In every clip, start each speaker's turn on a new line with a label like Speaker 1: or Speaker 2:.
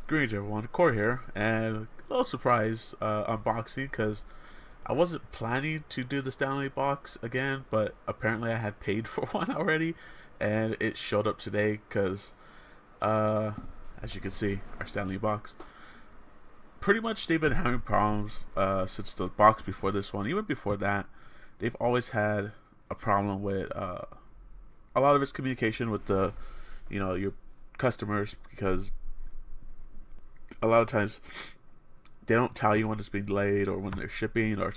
Speaker 1: Greetings everyone, Core here, and a little surprise unboxing because I wasn't planning to do the Stanley box again, but apparently I had paid for one already, and it showed up today because, as you can see, our Stanley box. Pretty much they've been having problems since the box before this one. Even before that, they've always had a problem with a lot of its communication with your customers, because a lot of times they don't tell you when it's being delayed or when they're shipping, or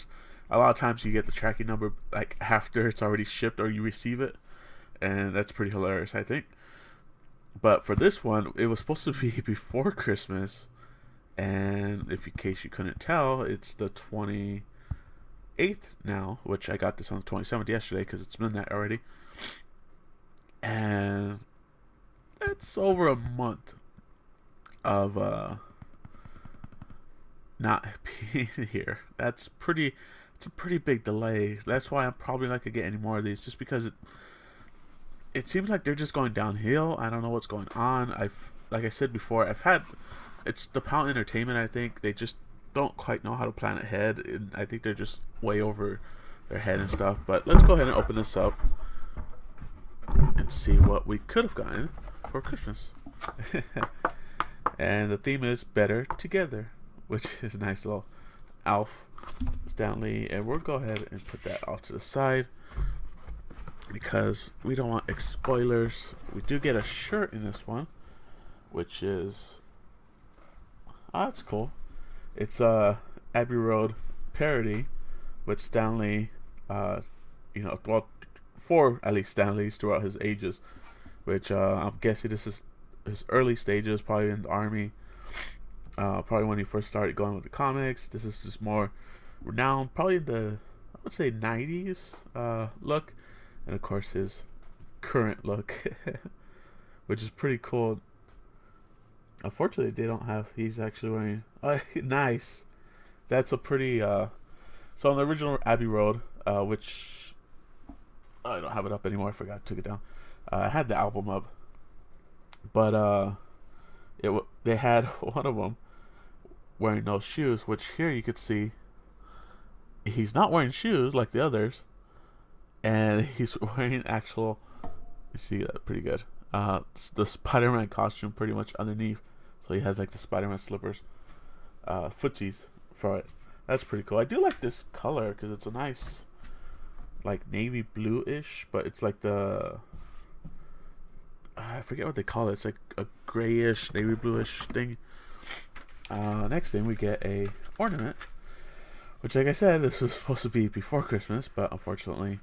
Speaker 1: a lot of times you get the tracking number like after it's already shipped or you receive it, and that's pretty hilarious, I think. But for this one, it was supposed to be before Christmas, and if in case you couldn't tell, it's the 28th now, which I got this on the 27th yesterday because it's midnight already, and that's over a month of not being here. It's a pretty big delay. That's why I'm probably not gonna get any more of these, just because it seems like they're just going downhill. I don't know what's going on. Like I said before, it's the Pound Entertainment. I think they just don't quite know how to plan ahead, and I think they're just way over their head and stuff. But let's go ahead and open this up and see what we could have gotten for Christmas. And the theme is Better Together, which is a nice little Alf Stanley, and we'll go ahead and put that off to the side because we don't want spoilers. We do get a shirt in this one, which is that's cool. It's a Abbey Road parody with Stanley, well, four at least Stanleys throughout his ages, which I'm guessing this is his early stages, probably in the army, probably when he first started going with the comics. This is just more renowned, probably the, I would say, 90s look, and of course his current look, which is pretty cool. Unfortunately, they don't have, he's actually wearing, nice. That's a pretty, so on the original Abbey Road, which I don't have it up anymore, I forgot, I took it down. I had the album up, but they had one of them wearing no shoes, which here you could see he's not wearing shoes like the others, and he's wearing actual, you see that pretty good, the Spider-Man costume pretty much underneath, so he has like the Spider-Man slippers, footsies for it. That's pretty cool. I do like this color because it's a nice like navy blue-ish, but it's like the, I forget what they call it. It's like a grayish, navy bluish thing. Next thing, we get a ornament, which, like I said, this was supposed to be before Christmas, but unfortunately,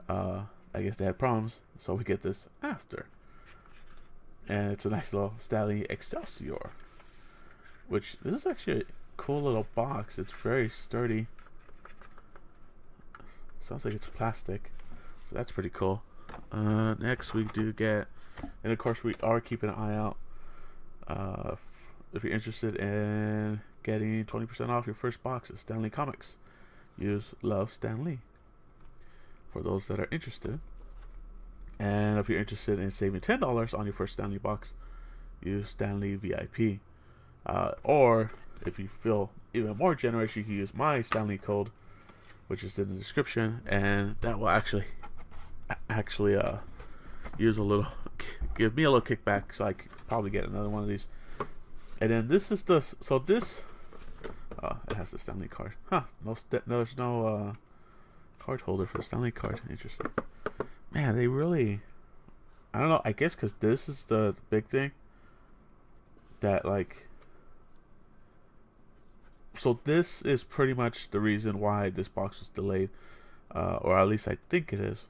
Speaker 1: I guess they had problems, so we get this after. And it's a nice little Stanley Excelsior, which this is actually a cool little box. It's very sturdy. Sounds like it's plastic, so that's pretty cool. Next, we do get, and of course we are keeping an eye out, if you're interested in getting 20% off your first box of Stanley Comics, use Love Stanley for those that are interested. And if you're interested in saving $10 on your first Stanley box, use Stanley VIP. Or if you feel even more generous, you can use my Stanley code, which is in the description, and that will actually use a little, give me a little kickback, so I could probably get another one of these. And then this is the, so this, it has the Stanley card. Huh? There's no card holder for the Stanley card. Interesting. Man, they really, I don't know. I guess because this is the big thing that, like, so this is pretty much the reason why this box was delayed, or at least I think it is.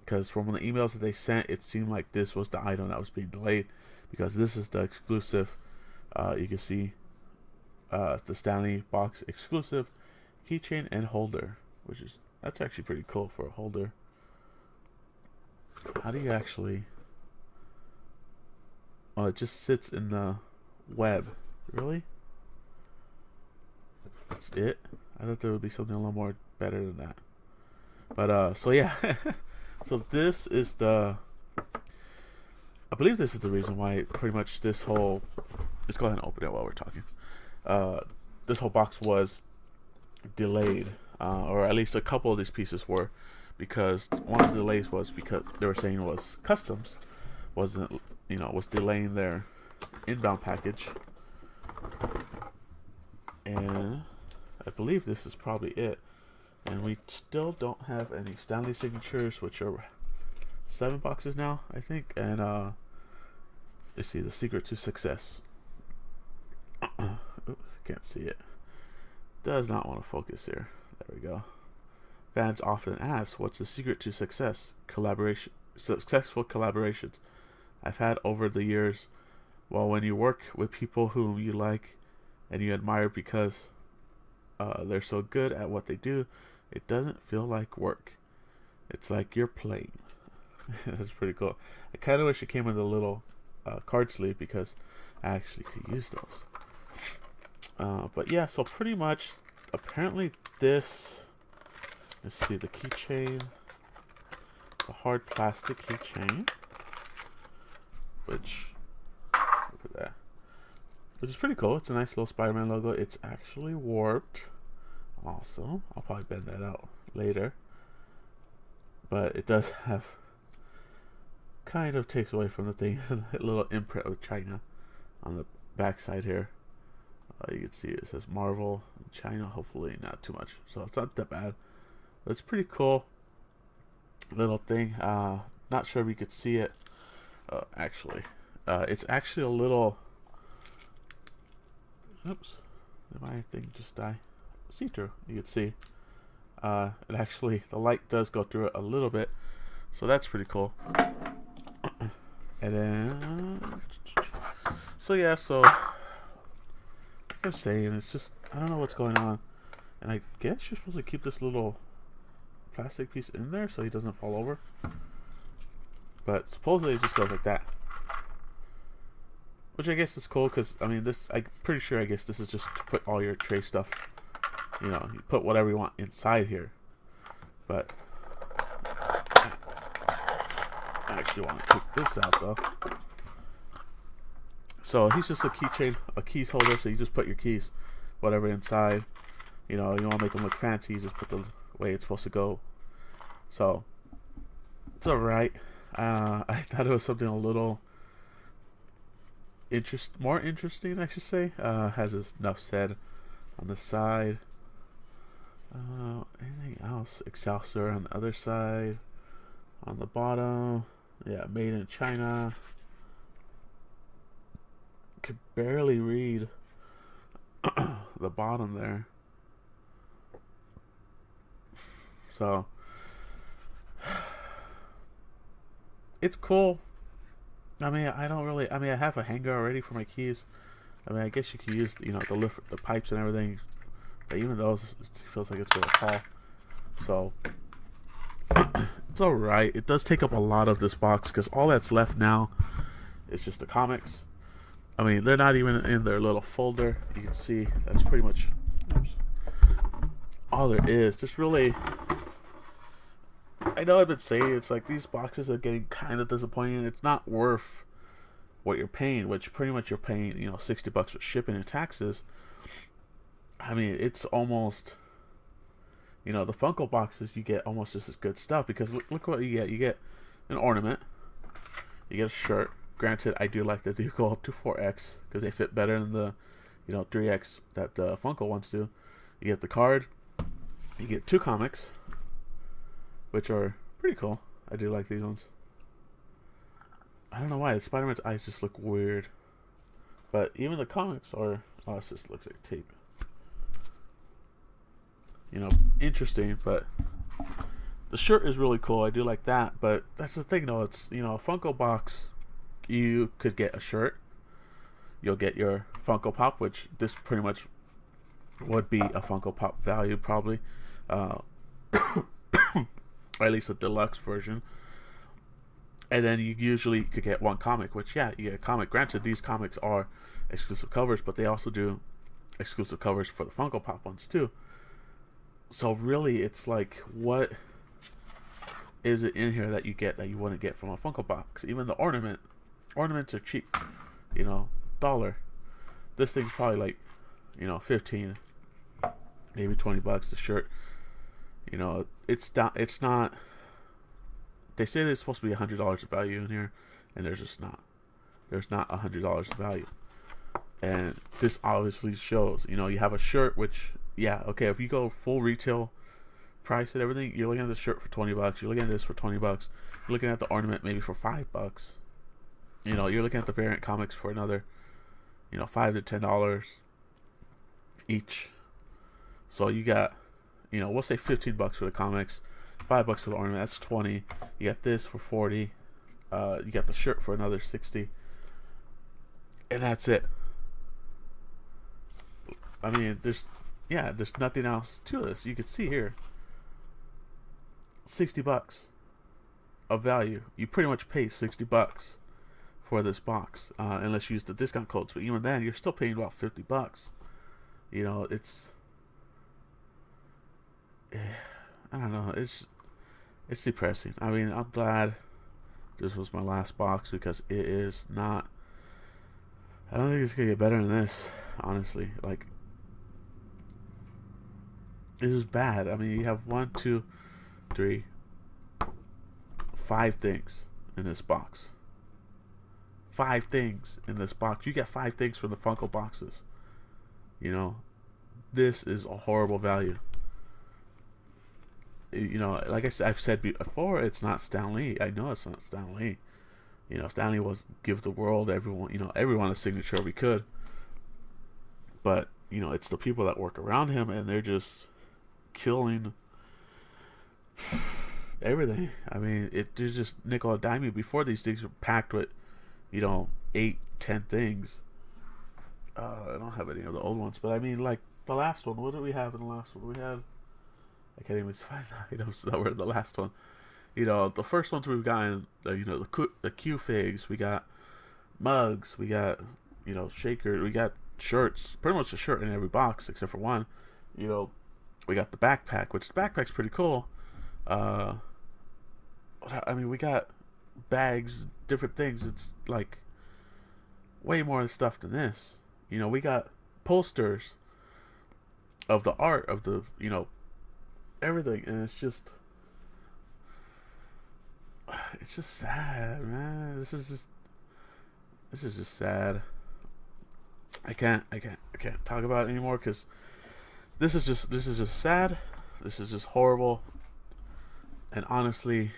Speaker 1: Because from the emails that they sent, it seemed like this was the item that was being delayed, because this is the exclusive, you can see the Stanley box exclusive keychain and holder, which is, that's actually pretty cool for a holder. How do you actually, oh, it just sits in the web. Really? That's it? I thought there would be something a little more better than that. But so yeah. So this is the, I believe this is the reason why pretty much this whole let's go ahead and open it while we're talking. This whole box was delayed, or at least a couple of these pieces were, because one of the delays was because they were saying it was customs wasn't, was delaying their inbound package, and I believe this is probably it. And we still don't have any Stanley signatures, which are 7 boxes now, I think. And let's see, the secret to success. Oops, can't see it. Does not want to focus here. There we go. Fans often ask, what's the secret to success? Successful collaborations I've had over the years. Well, when you work with people whom you like and you admire because they're so good at what they do, it doesn't feel like work. It's like you're playing. That's pretty cool. I kind of wish it came with a little card sleeve because I actually could use those. But yeah, so pretty much, apparently this, let's see, the keychain. It's a hard plastic keychain, which, look at that, which is pretty cool. It's a nice little Spider-Man logo. It's actually warped. Also, I'll probably bend that out later, but it does have, kind of takes away from the thing, a little imprint of China on the back side here. You can see it says Marvel China, hopefully not too much, so it's not that bad, but it's pretty cool little thing. Not sure if you could see it. Actually, it's actually a little, oops, did my thing just die? See-through, you can see. It actually, the light does go through it a little bit, so that's pretty cool. And then, so yeah, so like I'm saying, it's just, I don't know what's going on, and I guess you're supposed to keep this little plastic piece in there so he doesn't fall over, but supposedly it just goes like that, which I guess is cool, because I mean, this, I'm pretty sure, I guess this is just to put all your tray stuff, you put whatever you want inside here. But I actually want to take this out though. So he's just a keychain, a keys holder, so you just put your keys, whatever inside. You want to make them look fancy, you just put the way it's supposed to go. So it's alright. I thought it was something a little more interesting, I should say. Has this enough said on the side. Anything else? Excelsior on the other side. On the bottom, yeah, made in China. Could barely read the bottom there. So it's cool. I mean, I have a hanger already for my keys. I mean, I guess you could use, the lift, the pipes and everything. But even those, it feels like it's gonna fall. So it's alright. It does take up a lot of this box, because all that's left now is just the comics. I mean, they're not even in their little folder. You can see that's pretty much, oops, all there is. There's really, I know I've been saying, it's like these boxes are getting kind of disappointing. It's not worth what you're paying, which pretty much you're paying, $60 for shipping and taxes. I mean, it's almost, the Funko boxes, you get almost just as good stuff, because look what you get. You get an ornament, you get a shirt. Granted, I do like that they go up to 4X, because they fit better than the, 3X that the Funko ones do. You get the card, you get 2 comics, which are pretty cool. I do like these ones. I don't know why, Spider-Man's eyes just look weird. But even the comics are, oh, this just looks like tape. Interesting, but the shirt is really cool. I do like that, but that's the thing though. It's, a Funko box, you could get a shirt. You'll get your Funko Pop, which this pretty much would be a Funko Pop value probably. Or at least a deluxe version. And then you usually could get 1 comic, which, yeah, you get a comic. Granted, these comics are exclusive covers, but they also do exclusive covers for the Funko Pop ones too. So really, it's like, what is it in here that you get that you wouldn't get from a Funko box? Even the ornaments are cheap, $1. this thing's probably like, 15, maybe $20. The shirt, it's down. It's not. They say there's supposed to be $100 of value in here, and there's just not. There's not $100 of value, and this obviously shows. You have a shirt, which, yeah, okay, if you go full retail price and everything, you're looking at the shirt for $20. You're looking at this for $20. You're looking at the ornament maybe for $5. You're looking at the variant comics for another, $5 to $10 each. So you got, we'll say $15 for the comics, $5 for the ornament. That's 20. You got this for 40. You got the shirt for another 60, and that's it. I mean, there's nothing else to this. You can see here, $60 of value. You pretty much pay $60 for this box, unless you use the discount codes. But even then, you're still paying about $50. It's, I don't know. It's depressing. I mean, I'm glad this was my last box, because it is not. I don't think it's gonna get better than this. Honestly, like, this is bad. I mean, you have 1, 2, 3, 5 things in this box. 5 things in this box. You get 5 things from the Funko boxes. This is a horrible value. Like I've said before, it's not Stan Lee. I know it's not Stan Lee. Stan Lee was give the world, everyone a signature we could. But, it's the people that work around him, and they're just killing everything. I mean, there's just nickel and dime. Before, these things were packed with, 8, 10 things. I don't have any of the old ones, but I mean, like the last one. What did we have in the last one? We had, I can't even find the items that were in the last one. The first ones we've gotten, the Q figs. We got mugs. We got, shaker. We got shirts. Pretty much a shirt in every box except for one. We got the backpack, which the backpack's pretty cool. I mean, we got bags, different things. It's like way more stuff than this. We got posters of the art of the, everything, and it's just sad, man. This is just sad. I can't talk about it anymore, because this is just sad. This is just horrible, and honestly,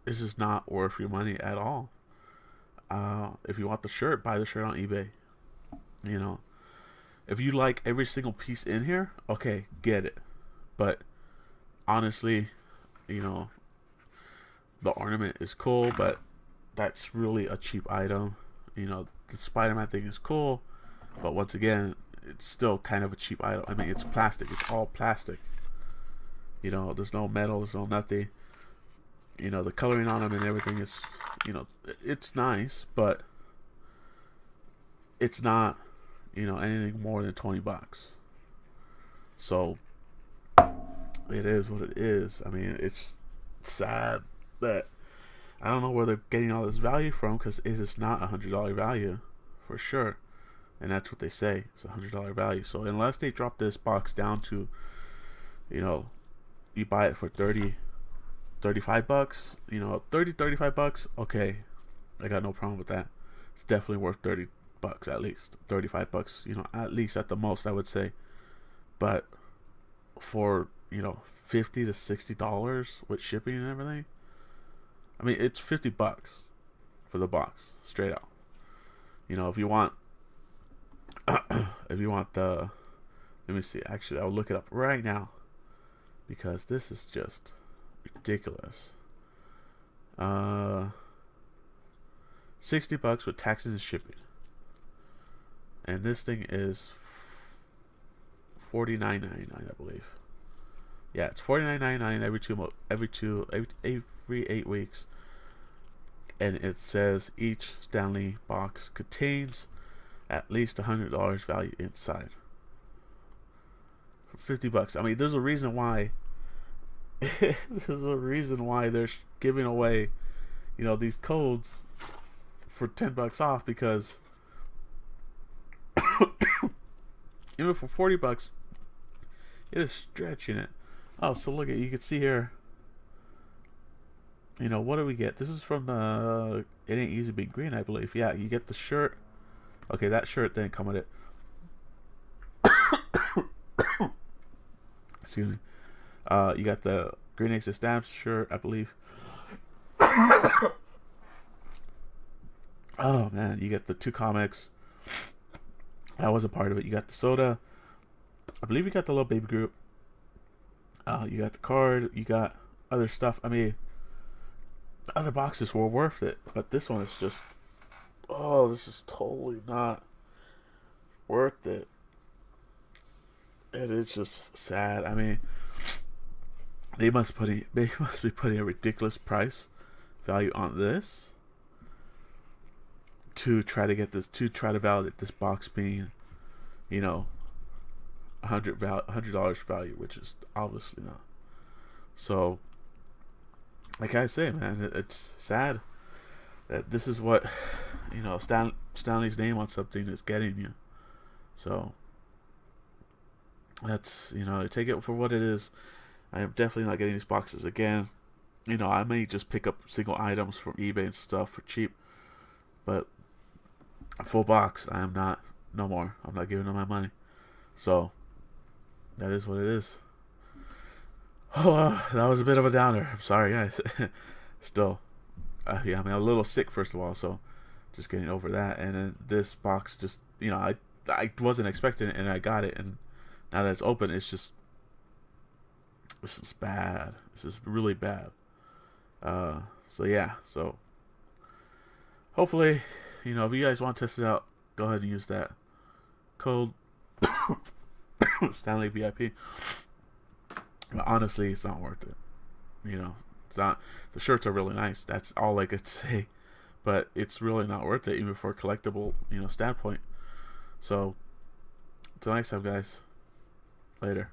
Speaker 1: this is not worth your money at all. If you want the shirt, buy the shirt on eBay. If you like every single piece in here, okay, get it. But honestly, the ornament is cool, but that's really a cheap item. The Spider-Man thing is cool, but once again, it's still kind of a cheap item. I mean, it's plastic. It's all plastic. There's no metal. There's no nothing. The coloring on them and everything is, it's nice, but it's not, anything more than $20. So it is what it is. I mean, it's sad that I don't know where they're getting all this value from, because it is not $100 value for sure, and that's what they say. It's $100 value. So unless they drop this box down to, you buy it for $35, $35, okay, I got no problem with that. It's definitely worth $30 at least. $35, at least, at the most, I would say. But for, $50 to $60 with shipping and everything, I mean, it's $50 for the box, straight out. If you want the, let me see, actually, I'll look it up right now, because this is just ridiculous. $60 with taxes and shipping, and this thing is $49.99, I believe. Yeah, it's $49.99 every 8 weeks, and it says each Stan Lee box contains at least $100 value inside. For $50, I mean, there's a reason why. There's a reason why they're giving away, these codes for $10 off, because Even for $40, it is stretching it. Oh, so look at, you can see here. You know, what do we get? This is from It Ain't Easy Being Green, I believe. Yeah, you get the shirt. Okay, that shirt didn't come with it. Excuse me. You got the Green Ace of Stamps shirt, I believe. Oh man, you get the 2 comics. That was a part of it. You got the soda. I believe you got the little baby group. You got the card. You got other stuff. I mean, the other boxes were worth it, but this one is just, oh, this is totally not worth it. And it's just sad. I mean, they must be putting a ridiculous price value on this to try to validate this box being, you know, $100 value, which is obviously not. So, like I say, man, it's sad that this is what, you know, Stanley's name on something is getting you. So that's, you know, take it for what it is. I am definitely not getting these boxes again. You know, I may just pick up single items from eBay and stuff for cheap, but a full box, I am not. No more. I'm not giving them my money. So that is what it is. Oh, that was a bit of a downer. I'm sorry, guys. Still, yeah, I mean, I'm a little sick, first of all, so just getting over that. And then this box, just, you know, I wasn't expecting it, and I got it, and now that it's open, it's just, this is bad. This is really bad. So yeah, so hopefully, you know, if you guys want to test it out, go ahead and use that code Stanley VIP. But honestly, it's not worth it. You know, it's not. The shirts are really nice. That's all I could say. But it's really not worth it, even for a collectible, you know, standpoint. So, until next time, guys. Later.